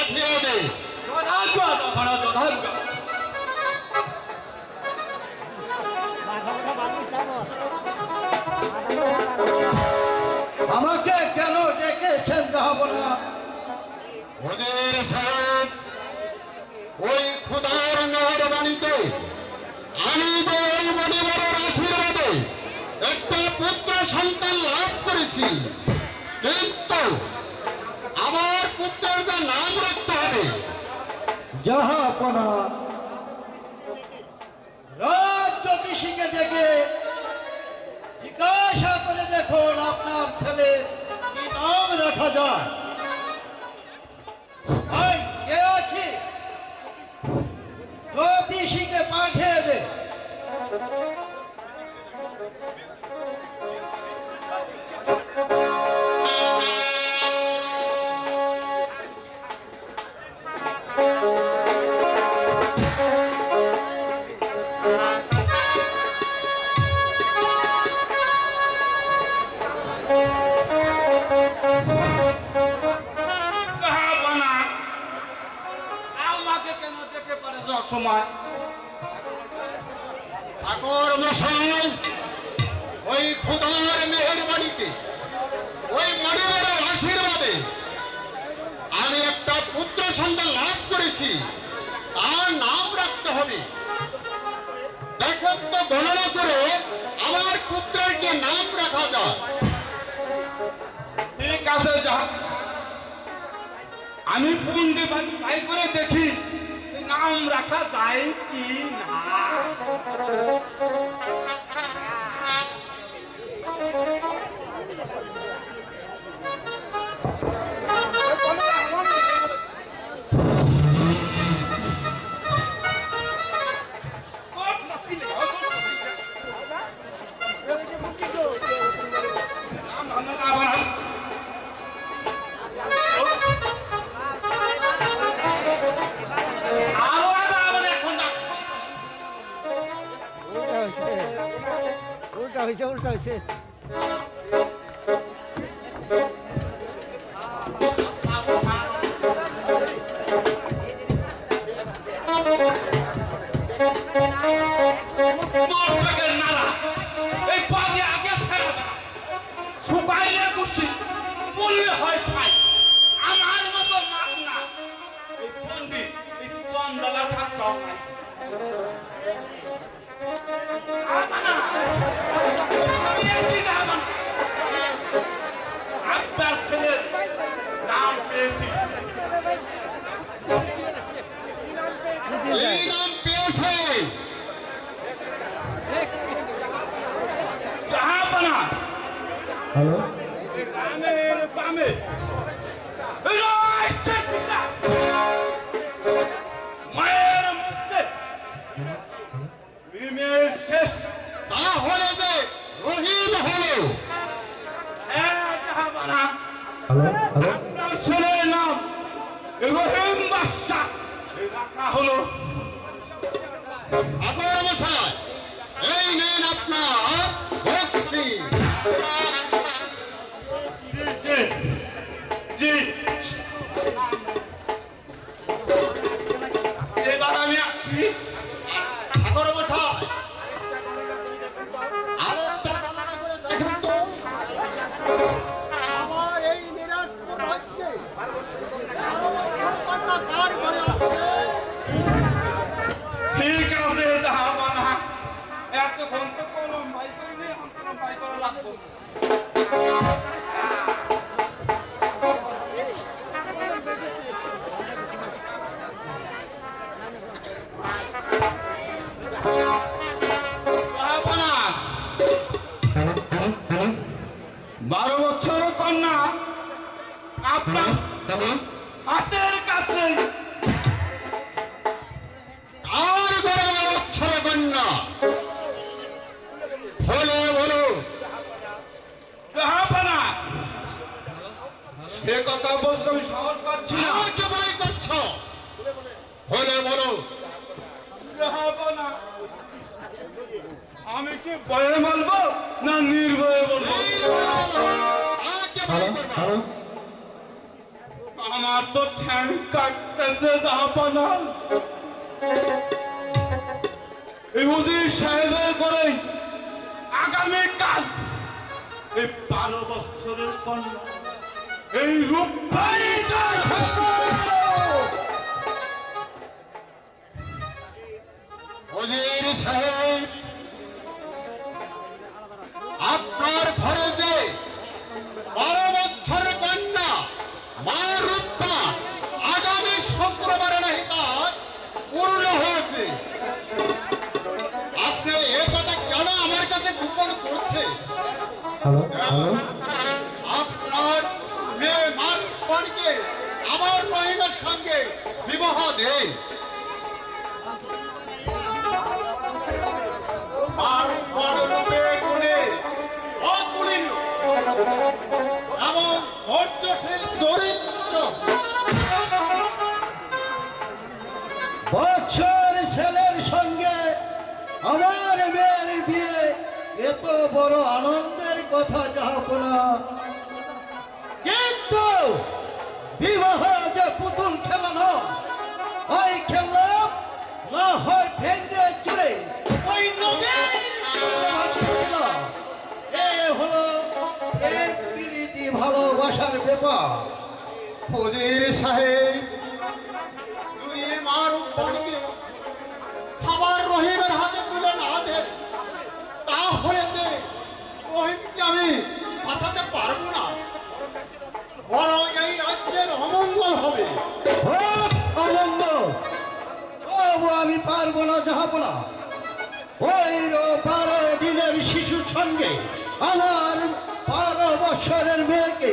পাঠিয়ে দে। আমাকে কেন ডেকেছেন জাহাপনা? ওদের সাহেব, ওই খোদার মেহরবানিতে আমি যে ওই মনিবরের আশীর্বাদে একটা পুত্র সন্তান লাভ করেছি, কিন্তু আমার পুত্রের যে নাম রাখতে হবে। জাহাপনা, রাজ জ্যোতিষীকে ডেকে জিজ্ঞাসা করে দেখুন আপনার ছেলে কি নাম রাখা যায়। ভাই কে আছে? জ্যোতিষীকে পাঠিয়ে দে। সময় ঠাকুর মশাই, ওই খোদার মেহেরবানিতে, ওই মনিবরের আশীর্বাদে আমি একটা পুত্র সন্তান লাভ করেছি, তার নাম রাখতে হবে। দেখেন তো গণনা করে আমার পুত্রের কি নাম রাখা যায়। ঠিক আছে, যা আমি পুন্ডে বাই করে দেখি নাম রাখা যায় কি না। উল্টা হয়েছে আমার মতো মাছ না, এই পন্ডিত এই $1 থাকতো আপনার ছেলের নাম পেয়েছি। এই নাম পেয়েছে জাহাপনা। হ্যালো, গ্রামের বামে মায়ের মধ্যে রিমের শেষ। তাহলে যে রহিম হলো। জাহাপনা, হ্যালো, হ্যালো। আপনার ছেলের নাম রহিম বাদশা রাখা হলো। আপনার মশাই, এই নেন আপনার বক্সি। জি জি, এবার আমি আসছি। ঠাকুর মশাই, দেখেন তো আমার এই নিরাশ হচ্ছে কার ঘরে আসছে। ঠিক আছে জাহাপনা, এতক্ষণ তো কলম বাই করিনি, কলম বাই করা লাগতো। জাহাপনা, 12 বছরের কন্যা আপনার হাতের কাছে। আর গরম বৎসরে কন্যা হলে বলো। জাহাপনা, সে কথা বলতে আমি সাহস পাচ্ছি না। আমাকে ভয় করছ, হলে বলো। জাহাপনা, আমি কি ভয়ে বলবো না নির্ভয়ে বলবো? আমাকে ভয় করবা। আমার তো ঠ্যাং কাটতেছে জাহাপানা। এই হুজুর সাহেবের করে আগামীকাল এই 12 বছরের কন্যা এই রূপবাড়ি ওজির সাহেব, আপনার ঘরে যে 12 বছরের কন্যা মা রূপা আগামী শুক্রবারে নাকি তার পূর্ণ হয়েছে। আপনি এ কথা কেন আমার কাছে গোপন করছে? আপনার মেয়ে মা রূপাকে আমার রহিমের সঙ্গে বিবাহ দেয়। এমন ধৈর্যশীল চরিত্র বছর ছেলের সঙ্গে আমার মেয়ের বিয়ে, এত বড় আনন্দের কথা জাহাপনা। কিন্তু বিবাহ যে পুতুল খেলা নয়, ওই খেললাম না হয় ভেঙে চুরে ওই নদীর সঙ্গে ভাসিয়ে দিলাম। এ হলো এক প্রীতি ভালোবাসার ব্যাপার। ফজির সাহেব, তুই মা রূপকে খাবার রহিমের হাতে তুলে না দে, তাহলে যে রহিমকে আমি বাঁচাতে পারবো না, বরং এই রাজ্যের অমঙ্গল হবে। হোক অমঙ্গল, তবু আমি পারবো না জাহাপনা। ওই 12 দিনের শিশুর সঙ্গে আমার 12 বছরের মেয়েকে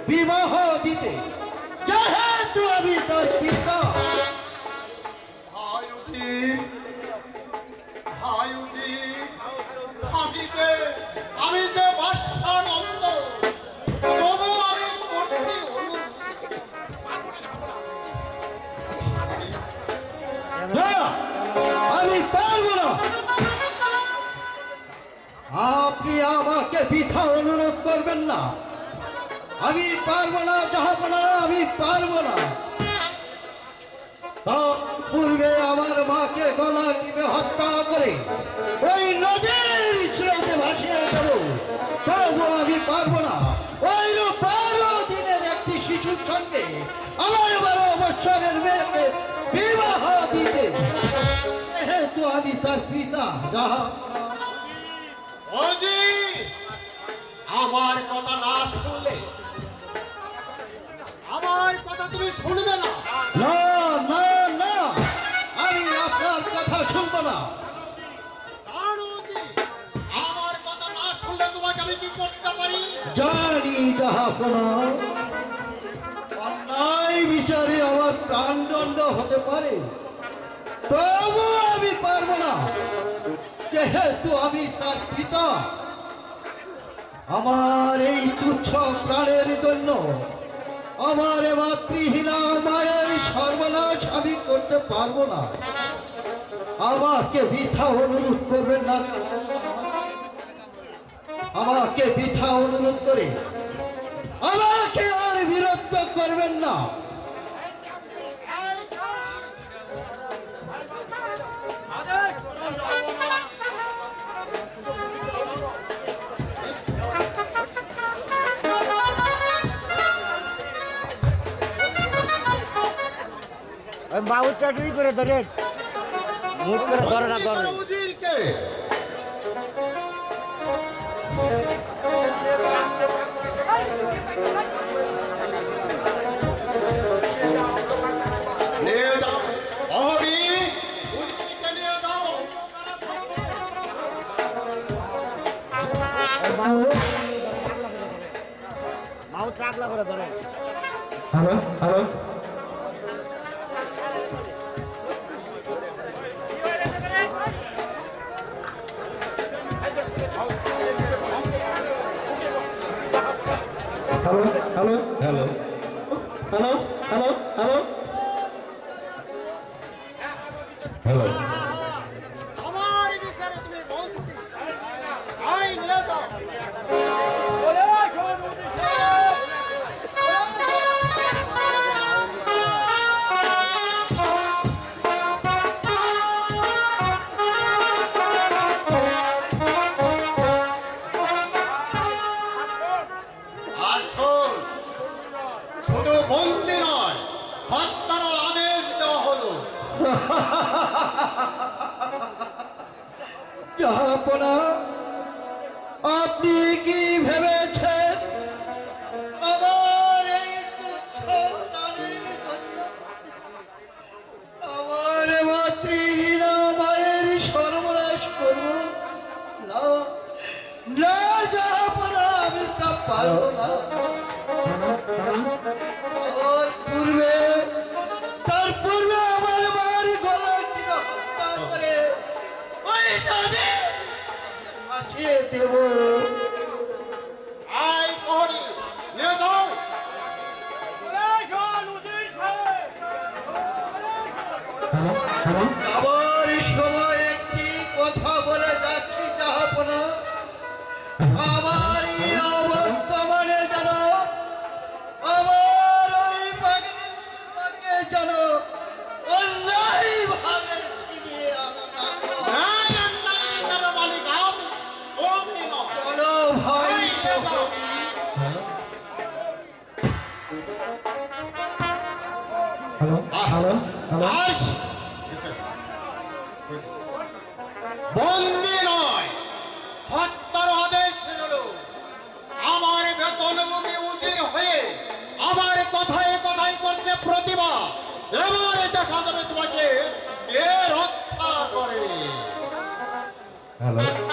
বিবাহ দিতে, যেহেতু আমি তার পিতা। ভাই উজির, আমি যে বাসানন্দ, তবু আমি করছি না, আমি পারবো না। আপনি আমাকে বৃথা অনুরোধ করবেন না। আমি পারবো না জাহাপনা, আমি পারবো না। তার পূর্বে আমার মাকে গলা টিপে হত্যা করে ওই নদীর স্রোতে ভাসিয়ে দেব, তবু আমি পারবো না। ওই 12 দিনের একটি শিশুর সঙ্গে আমার 12 বছরের মেয়েকে বিবাহ দিতে, যেহেতু আমি তার পিতা জাহাপনা। অজির, আমার কথা না শুনলে, আমার কথা তুমি শুনবে না। না না না, আমি আপনার কথা শুনবো না। কারণ অজির, আমার কথা না শুনলে তোমাকে আমি কি করতে পারি? জানি জাহাপনা, অন্যায় বিচারে আমার প্রাণদণ্ড হতে পারে, তবু আমি পারবো না, যেহেতু আমি তার পিতা। আমার এই তুচ্ছ প্রাণের জন্য আমার মাতৃহীনা মায়ের সর্বনাশ আমি করতে পারবো না। আমাকে বৃথা অনুরোধ করবেন না, আমাকে বৃথা অনুরোধ করে আমাকে আর বিরক্ত করবেন না। বাবু চাকরি করে ধরে মুখ করে ধরে না ধরে উজিরকে নিয়ে যাও, অহরি, উজিরকে নিয়ে যাও। মাউ চাকলা করে ধরে hello hello, hello hello hello hello hello hello hello, আমার বিচারে তুমি বলছো, আই নিয়ে যাও। আপনি কি ভেবেছেন আমার এই তুচ্ছ প্রাণের জন্য আমার মাতৃহীনা মায়ের সর্বনাশ করব? না না, যাবো না, আমি তা পারবো না। তার পূর্বে আমার মার গলা টিপে হত্যা করে ওই নদীর ভাসিয়ে দেব। আয় প্রহরী, নিয়ে যাও। আমার সময় একটি কথা বলে যাচ্ছি জাহাপনা, আমার এই অবর্তমানে যেন আমার ওই বাগিনীকে যেন অন্যায় ভাবে ছিনিয়ে আনা না হয়। নাই অন্যায় কারো মালিক আমি, অমনি নয়। চলো ভাই, এই নিয়ে যাও। আস। বন্দি নয়, হত্যার আদেশ হলো। আমার বেতনভূমি উজির হয়ে আমার কথায় কথায় করছে প্রতিভা। এবারে দেখা যাবে তোমাকে কে রক্ষা করে। হ্যালো